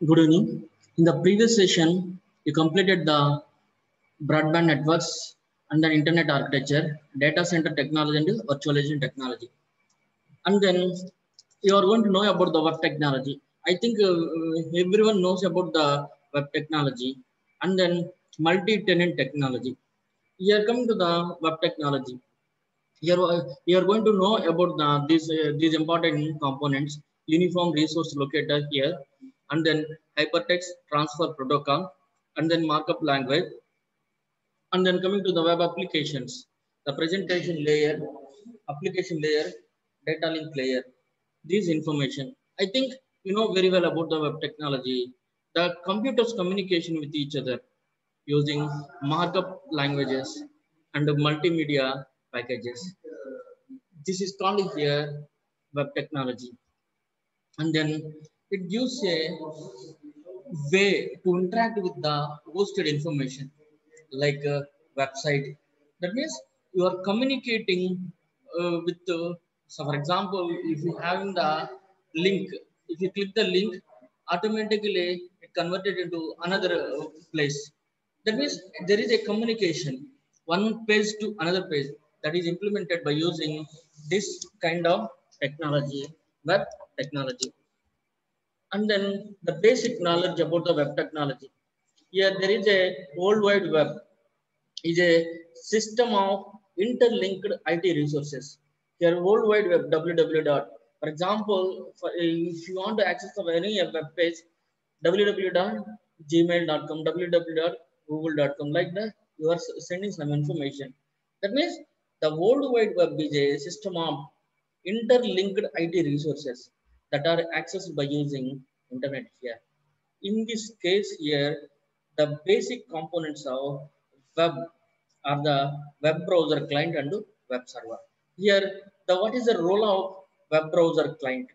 Good evening. In the previous session, you completed the broadband networks and the internet architecture, data center technology, and virtualization technology. And then you are going to know about the web technology. I think everyone knows about the web technology and then multi-tenant technology. Here coming to the web technology. Here you are going to know about these important components: uniform resource locator here, and then hypertext transfer protocol, and then markup language, and then coming to the web applications, the presentation layer, application layer, data link layer. These information, I think you know very well about the web technology. The computers communication with each other using markup languages and multimedia packages. This is called here web technology, and then it gives a way to interact with the hosted information like a website. That means you are communicating with so for example, if you having the link, if you click the link, automatically it converted into another place. That means there is a communication one page to another page that is implemented by using this kind of technology, web technology. And then the basic knowledge about the web technology. Here there is a World Wide Web is a system of interlinked IT resources. Here World Wide Web www dot. For example, if you want to access of any web page, www.gmail.com, www.google.com, like that, you are sending some information. That means the World Wide Web is a system of interlinked IT resources that are accessed by using internet here. In this case here, the basic components of web are the web browser client and web server. Here, the what is the role of web browser client?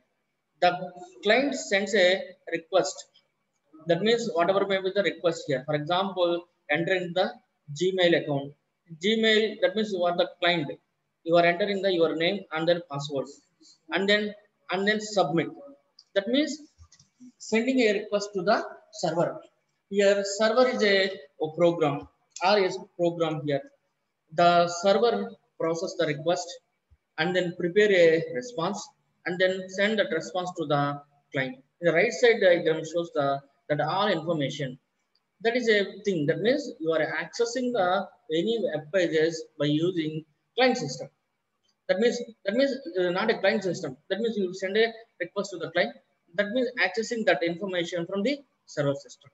The client sends a request. That means whatever may be the request here. For example, entering the Gmail account. Gmail, that means you are the client. You are entering the your name and then password, and then submit. That means sending a request to the server. Here, server is a program or is program here. The server process the request and then prepare a response and then send that response to the client. The right side diagram shows the that all information. That is a thing. That means you are accessing the any web pages by using client system. That means not a client system. That means you send a request to the client. That means accessing that information from the server system.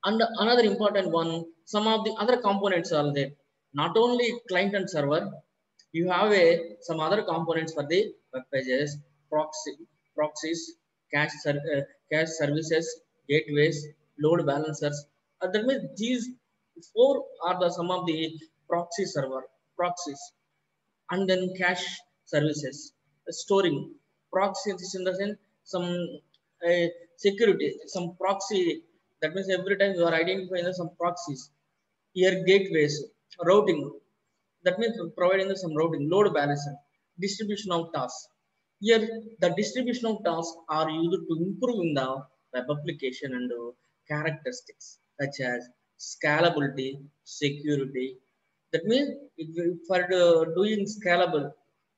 And another important one, some of the other components are there. Not only client and server, you have some other components for the web pages, proxies, cache services, gateways, load balancers. That means these four are the some of the proxies, and then cache services, storing proxies in the sense some security, some proxy. That means every time you are identifying some proxies. Here gateways, routing. That means providing some routing, load balancer, distribution of tasks. Here the distribution of tasks are used to improve in the web application and characteristics such as scalability, security. That means for doing scalable,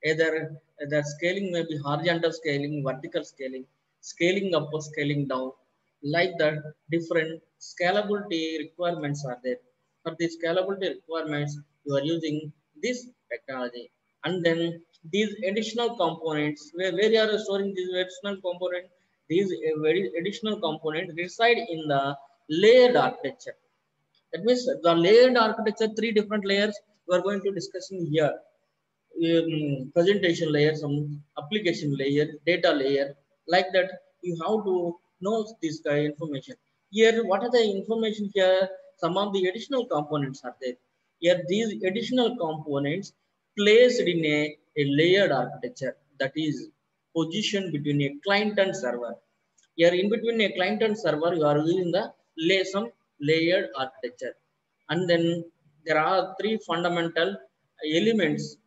either scaling may be horizontal scaling, vertical scaling, scaling up or scaling down, like that different scalability requirements are there. For the scalability requirements, you are using this technology, and then these additional components, where you are storing these additional components, these very additional components reside in the layered architecture. That means the layered architecture, three different layers we are going to discuss in here. Presentation layer, some application layer, data layer, like that. You have to know this kind of information. Here, what are the information here? Some of the additional components are there. Here, these additional components placed in a layered architecture, that is position between a client and server. Here, in between a client and server, you are using the some layered architecture. And then there are three fundamental elements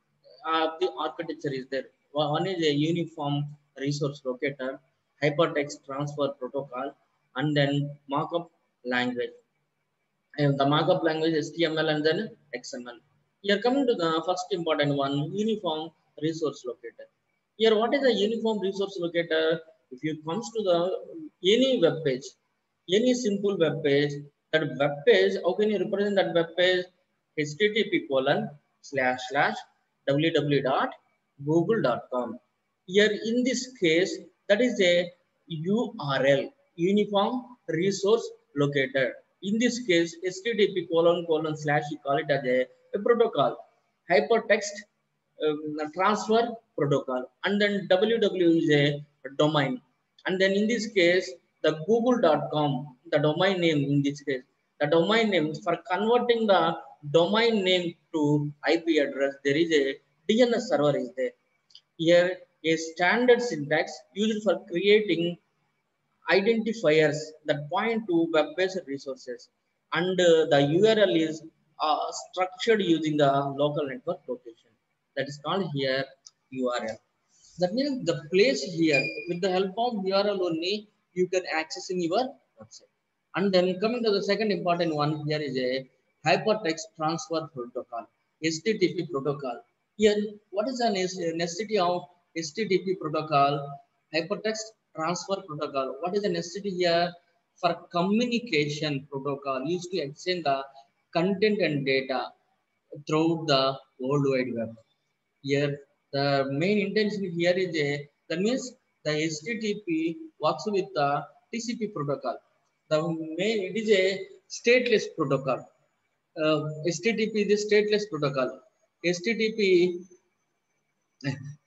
of the architecture is there. One is a uniform resource locator, hypertext transfer protocol, and then markup language. And the markup language HTML and then XML. Here coming to the first important one, uniform resource locator. Here, what is a uniform resource locator? If you comes to the any web page, any simple web page, that web page, how can you represent that web page? http://www.google.com. Here in this case, that is a URL, uniform resource locator. In this case, http:// you call it as a protocol, hypertext transfer protocol, and then www is a domain, and then in this case the google.com, the domain name. In this case, the domain name, for converting the domain name to IP address, there is a DNS server is there. Here a standard syntax used for creating identifiers that point to web-based resources, and the URL is structured using the local network location. That is called here URL. That means the place here, with the help of URL only, you can access in your website. And then coming to the second important one, here is a hypertext transfer protocol, HTTP protocol. Here, what is the necessity of HTTP protocol? Hypertext transfer protocol. What is the necessity here? For communication protocol used to exchange the content and data throughout the World Wide Web. Here, the main intention here is that means the HTTP works with the TCP protocol. The main, it is a stateless protocol. HTTP is a stateless protocol. HTTP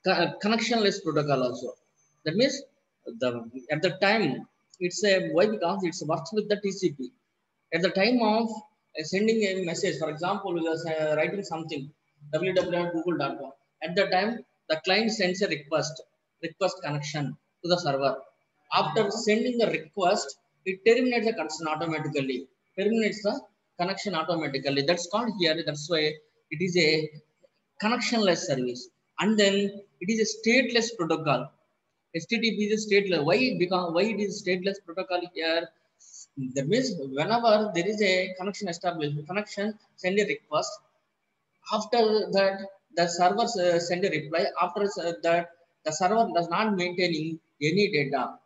connectionless protocol also. That means the at the time it's a why, because it's works with the TCP. At the time of sending a message, for example, we are writing something www.google.com. At the time, the client sends a request connection to the server. After sending the request, it terminates the connection automatically. Terminates the connection automatically. That's called here. That's why it is a connectionless service. And then it is a stateless protocol. HTTP is a stateless. Why? Because why it is stateless protocol here? That means whenever there is a connection established, connection send a request. After that, the server send a reply. After that, the server does not maintaining any data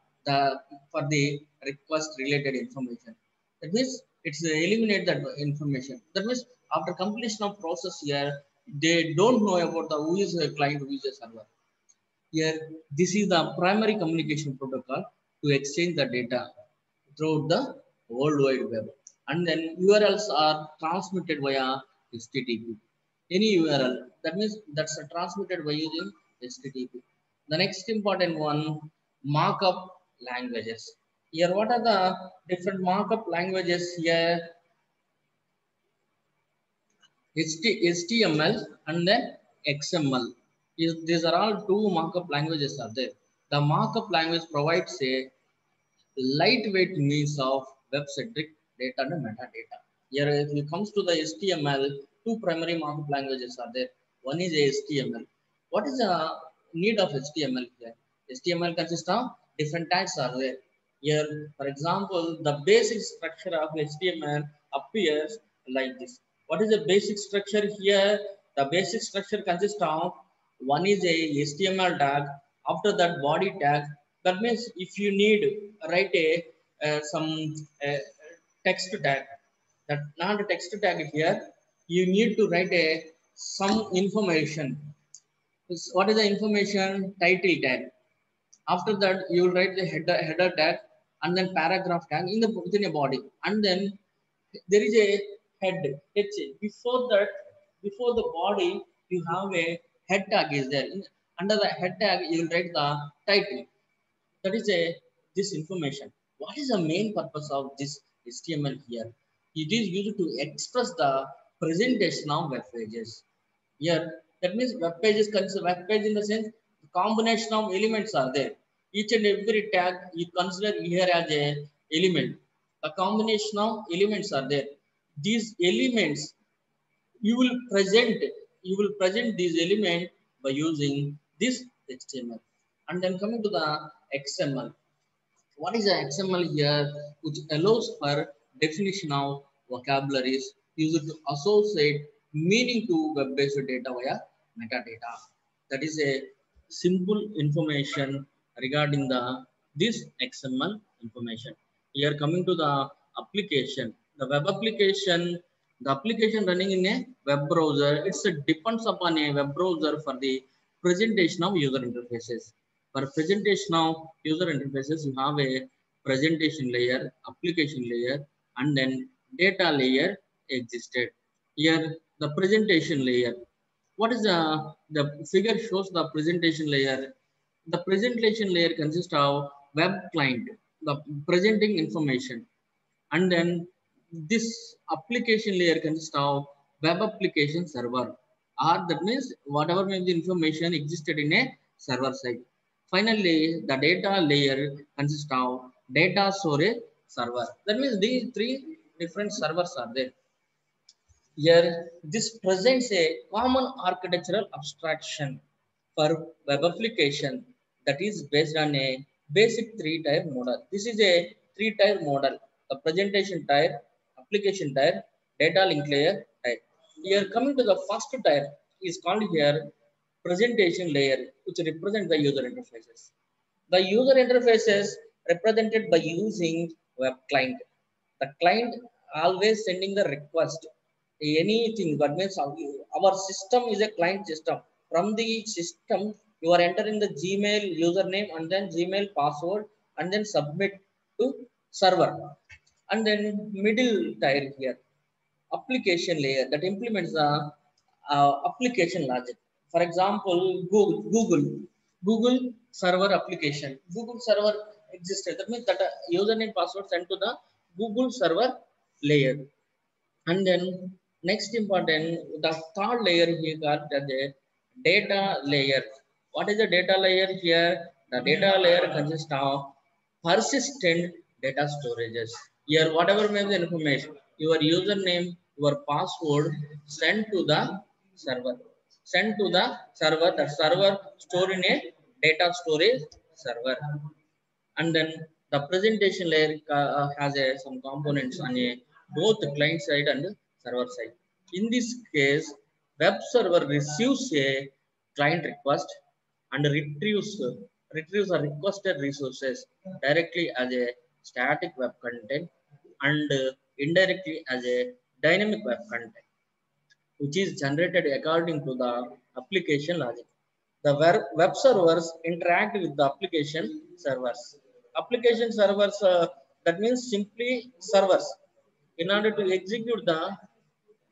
for the request related information. That means it's eliminate that information. That means after completion of process here, they don't know about the who is a client, who is a server. Here, this is the primary communication protocol to exchange the data throughout the World Wide Web. And then URLs are transmitted via HTTP. Any URL, that means that's transmitted by using HTTP. The next important one, markup languages. Here, what are the different markup languages here? HTML and then XML. These are all two markup languages are there. The markup language provides a lightweight means of web-centric data and metadata. Here, if it comes to the HTML, two primary markup languages are there. One is HTML. What is the need of HTML here? HTML consists of different tags are there. Here, for example, the basic structure of HTML appears like this. What is the basic structure here? The basic structure consists of one is a HTML tag. After that, body tag. That means if you need write a some text tag, that not a text tag here, you need to write a some information. What is the information? Title tag. After that, you will write the header tag and then paragraph tag in the within a body, and then there is a head. Before that, before the body, you have a head tag is there. Under the head tag, you will write the title. That is this information. What is the main purpose of this HTML here? It is used to express the presentation of web pages. Here, that means web pages consider web page in the sense the combination of elements are there. Each and every tag you consider here as a element. A combination of elements are there. These elements you will present these elements by using this HTML. And then coming to the XML. What is the XML here, which allows for definition of vocabularies used to associate meaning to web-based data via metadata. That is a simple information regarding the this XML information. Here coming to the application, the web application, the application running in a web browser, it's a depends upon a web browser for the presentation of user interfaces. For presentation of user interfaces, you have a presentation layer, application layer, and then data layer existed. Here, the presentation layer. What is the figure shows the presentation layer? The presentation layer consists of web client, the presenting information, and then this application layer consists of web application server, or that means whatever may be the information existed in a server side. Finally, the data layer consists of data storage server. That means these three different servers are there. Here this presents a common architectural abstraction for web application that is based on a basic three-tier model. This is a three-tier model: the presentation tier, application tier, data link layer tier. Here coming to the first tier is called here presentation layer, which represents the user interfaces. The user interfaces represented by using web client. The client always sending the request anything. That means our system is a client system. From the system you are entering the Gmail username and then Gmail password and then submit to server. And then middle tier here, application layer, that implements the application logic. For example, Google server application. Google server existed, that means that username password sent to the Google server layer. And then next important, the third layer here got the data layer. What is the data layer here? The data layer consists of persistent data storages. Here whatever may be the information, your username, your password sent to the server, sent to the server, the server store in a data storage server. And then the presentation layer has some components on a both client side and server side. In this case, web server receives a client request and retrieves a requested resources directly as a static web content and indirectly as a dynamic web content, which is generated according to the application logic. The web servers interact with the application servers. Application servers, that means simply servers. In order to execute the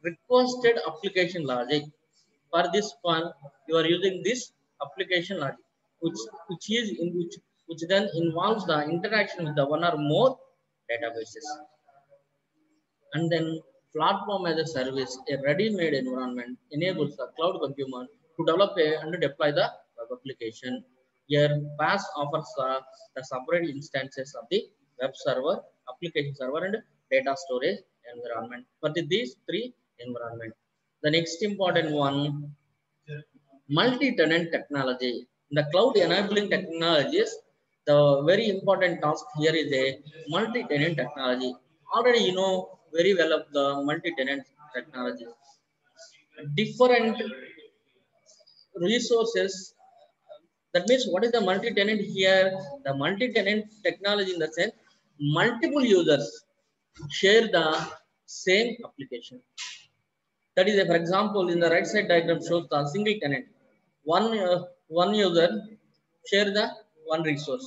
requested application logic, for this one, you are using this application logic, which is in which then involves the interaction with the one or more databases. And then platform as a service, a ready-made environment enables the cloud consumer to develop and deploy the web application. Here, PaaS offers the separate instances of the web server, application server, and data storage environment for these three environments. The next important one, multi-tenant technology. The cloud enabling technologies, the very important task here is a multi-tenant technology. Already you know very well of the multi-tenant technology. Different resources. That means what is the multi-tenant here? The multi-tenant technology in the sense multiple users share the same application. That is, for example, in the right side diagram shows the single tenant. One user share the one resource,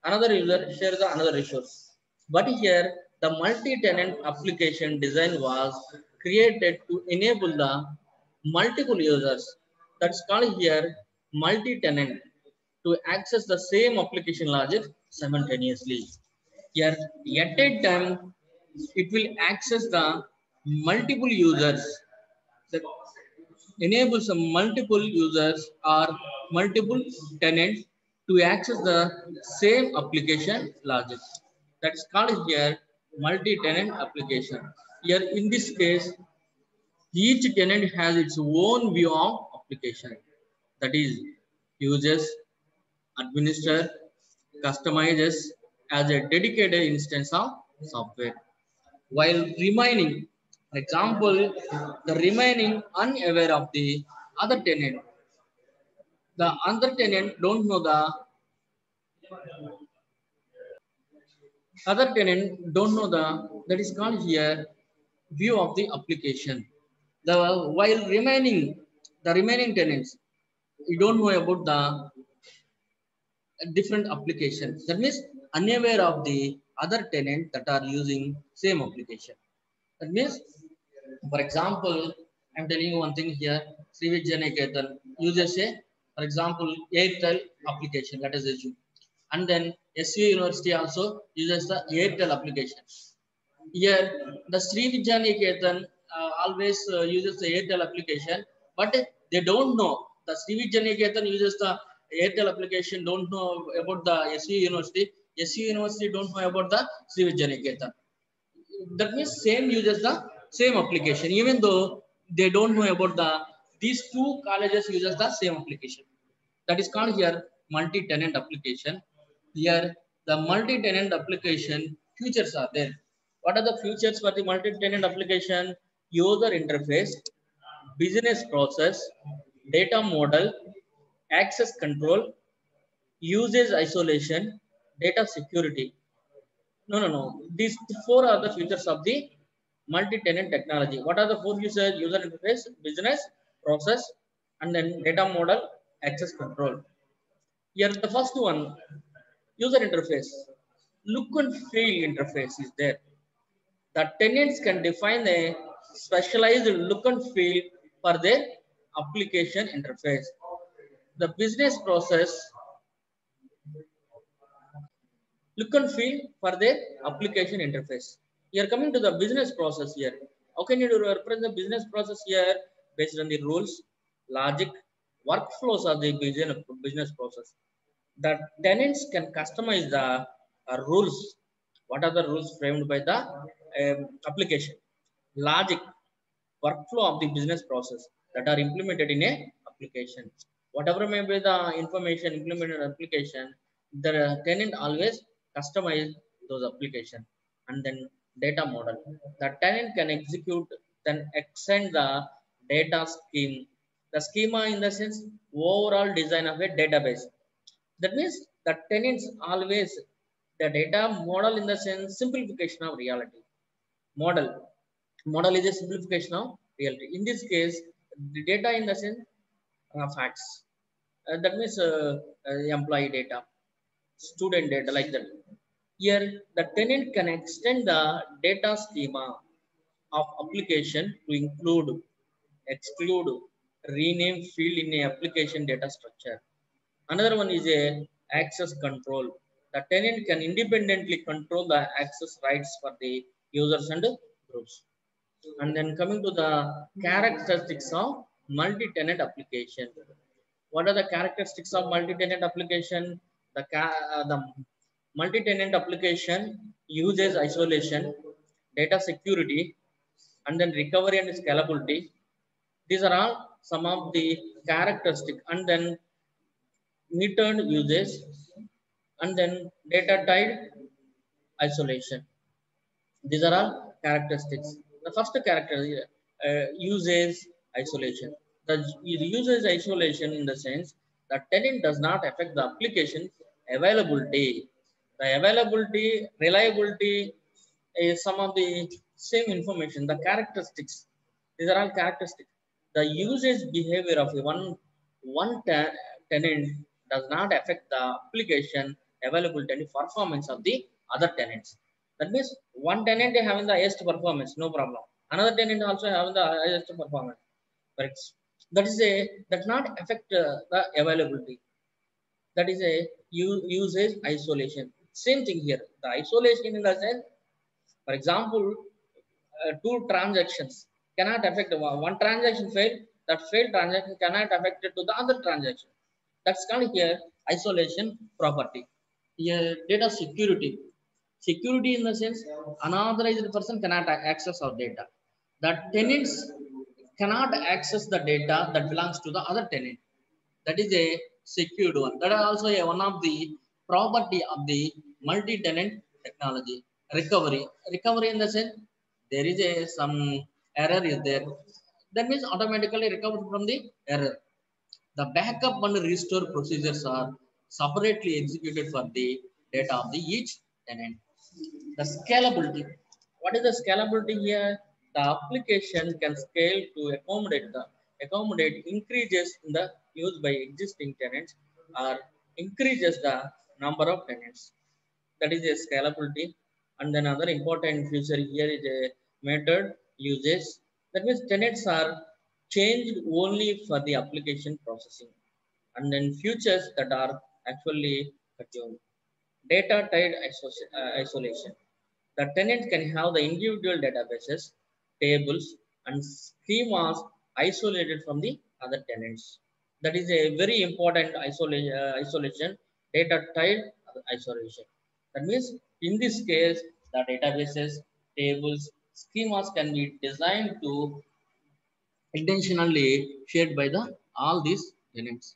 another user share the another resource. But here, the multi-tenant application design was created to enable the multiple users. That's called here multi-tenant to access the same application logic simultaneously. Here, at a time, it will access the multiple users, that enables some multiple users or multiple tenants to access the same application logic. That's called here multi-tenant application. Here in this case, each tenant has its own view of application. That is, uses, administer, customizes, as a dedicated instance of software, while remaining, for example, the remaining unaware of the other tenant. The other tenant don't know the other tenant don't know the that is called here view of the application. The while remaining the remaining tenants, you don't know about the different applications. That means unaware of the other tenant that are using same application. That means, for example, I'm telling you one thing here. Srivijayaniketan uses a, for example, Airtel application. Let us assume, and then SU University also uses the Airtel application. Here, the Srivijayaniketan always uses the Airtel application, but they don't know the Srivijayaniketan uses the Airtel application. Don't know about the SU University. SU University don't know about the Srivijayaniketan. That means same uses the same application, even though they don't know about the these two colleges uses the same application. That is called here multi-tenant application. Here the multi-tenant application features are there. What are the features for the multi-tenant application? User interface, business process, data model, access control, usage isolation, data security. No, no, no. These four are the features of the multi-tenant technology. What are the four features? User interface, business, process, and then data model, access control. Here, the first one, user interface. Look and feel interface is there. The tenants can define a specialized look and feel for their application interface. The business process look and feel for their application interface. You are coming to the business process here. How can you represent the business process here? Based on the rules, logic, workflows of the business process. The tenants can customize the rules. What are the rules framed by the application? Logic, workflow of the business process that are implemented in a application. Whatever may be the information implemented in application, the tenant always customize those application. And then data model. The tenant can execute, then extend the data scheme. The schema in the sense overall design of a database. That means the tenants always the data model in the sense simplification of reality. Model. Model is a simplification of reality. In this case, the data in the sense facts. That means employee data, student data, like that. Here, the tenant can extend the data schema of application to include, exclude, rename field in a application data structure. Another one is a access control. The tenant can independently control the access rights for the users and groups. And then coming to the characteristics of multi-tenant application. What are the characteristics of multi-tenant application? The multi-tenant application uses isolation, data security, and then recovery and scalability. These are all some of the characteristics. And then metered usage, and then data tied isolation. These are all characteristics. The first character uses isolation. The uses isolation in the sense that tenant does not affect the application availability. The availability, reliability is some of the same information. The characteristics. These are all characteristics. The usage behavior of one tenant does not affect the application availability and performance of the other tenants. That means one tenant having the highest performance, no problem. Another tenant also having the highest performance. But that is a does not affect the availability. That is a usage isolation. Same thing here. The isolation in the sense, for example, two transactions cannot affect one transaction failed. That failed transaction cannot affect it to the other transaction. That's called here isolation property. Here, data security. Security in the sense unauthorized person cannot access our data. The tenants cannot access the data that belongs to the other tenant. That is a secured one. That is also one of the property of the multi-tenant technology. Recovery in the sense there is some error is there, that means automatically recover from the error. The backup and restore procedures are separately executed for the data of the each tenant. The scalability. What is the scalability here? The application can scale to accommodate increases in the use by existing tenants or increases the number of tenants. That is a scalability. And then another important feature here is a method usage. That means tenants are changed only for the application processing, and then features that are actually consumed. Data tied isolation. The tenant can have the individual databases, tables, and schemas isolated from the other tenants. That is a very important isolation, data tied isolation. That means in this case, the databases, tables, schemas can be designed to intentionally shared by the all these tenants.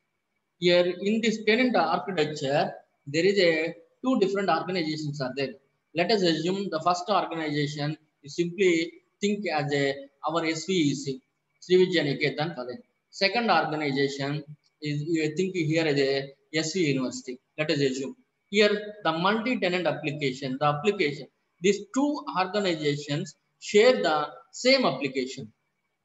Here in this tenant architecture, there is a two different organizations are there. Let us assume the first organization is simply think as a our SVEC, Srividya Niketan College. Second organization is you think here as a SV University. Let us assume here the multi-tenant application, the application. These two organizations share the same application.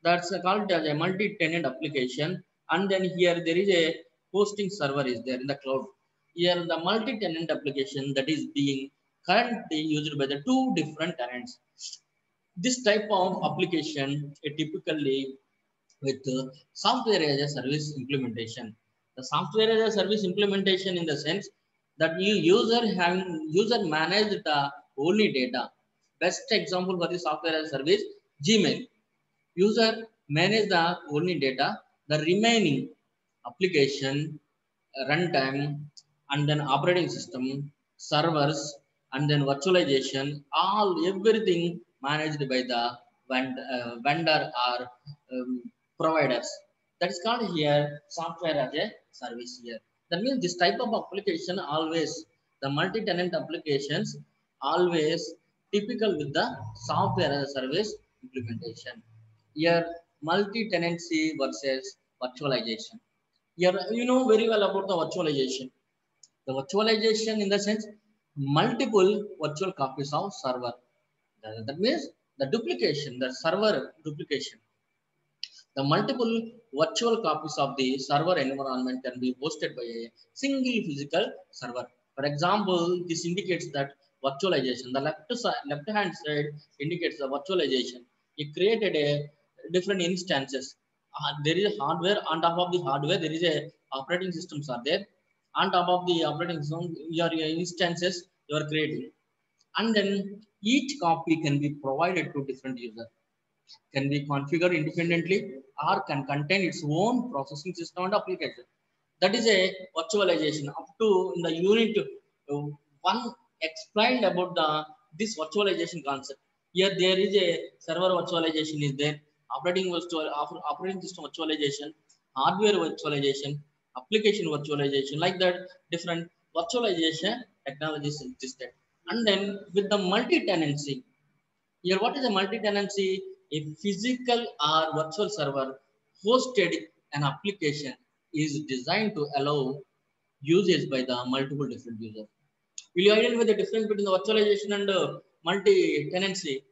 That's called as a multi-tenant application. And then here there is a hosting server is there in the cloud. Here the multi-tenant application that is being currently used by the two different tenants. This type of application typically with software as a service implementation. The software as a service implementation in the sense that user manage the only data. Best example for the software as a service, Gmail. User manage the only data, the remaining application, runtime, and then operating system, servers, and then virtualization, all everything managed by the vendor or providers. That is called here software as a service here. That means this type of application always, the multi-tenant applications always typical with the software as a service implementation. Here, multi-tenancy versus virtualization. Here, you know very well about the virtualization. The virtualization in the sense, multiple virtual copies of server. That means the duplication, the server duplication. The multiple virtual copies of the server environment can be hosted by a single physical server. For example, this indicates that virtualization. The left hand side indicates the virtualization. It created a different instances. There is a hardware. On top of the hardware, there is a operating systems are there. On top of the operating system, your instances you are creating, and then each copy can be provided to different users, can be configured independently, or can contain its own processing system and application. That is a virtualization. Up to in the unit one explained about the this virtualization concept. Here there is a server virtualization is there, operating system virtualization, hardware virtualization, application virtualization, like that different virtualization technologies existed. And then with the multi-tenancy, here, what is a multi-tenancy? A physical or virtual server hosted an application is designed to allow usage by the multiple different users. Will you identify the difference between the virtualization and multi-tenancy?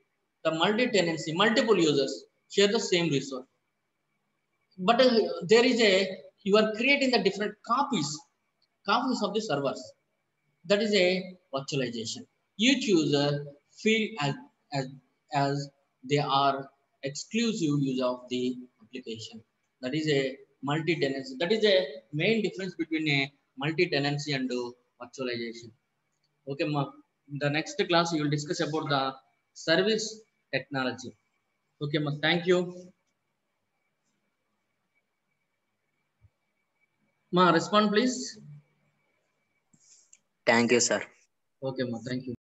The multi-tenancy, multiple users share the same resource, but there is a you are creating the different copies of the servers. That is a virtualization. Each user feel as, as they are exclusive use of the application. That is a multi-tenancy. That is a main difference between a multi-tenancy and virtualization. Okay, ma. The next class you will discuss about the service technology. Okay, ma. Thank you. Ma, respond please. Thank you, sir. Okay, ma. Thank you.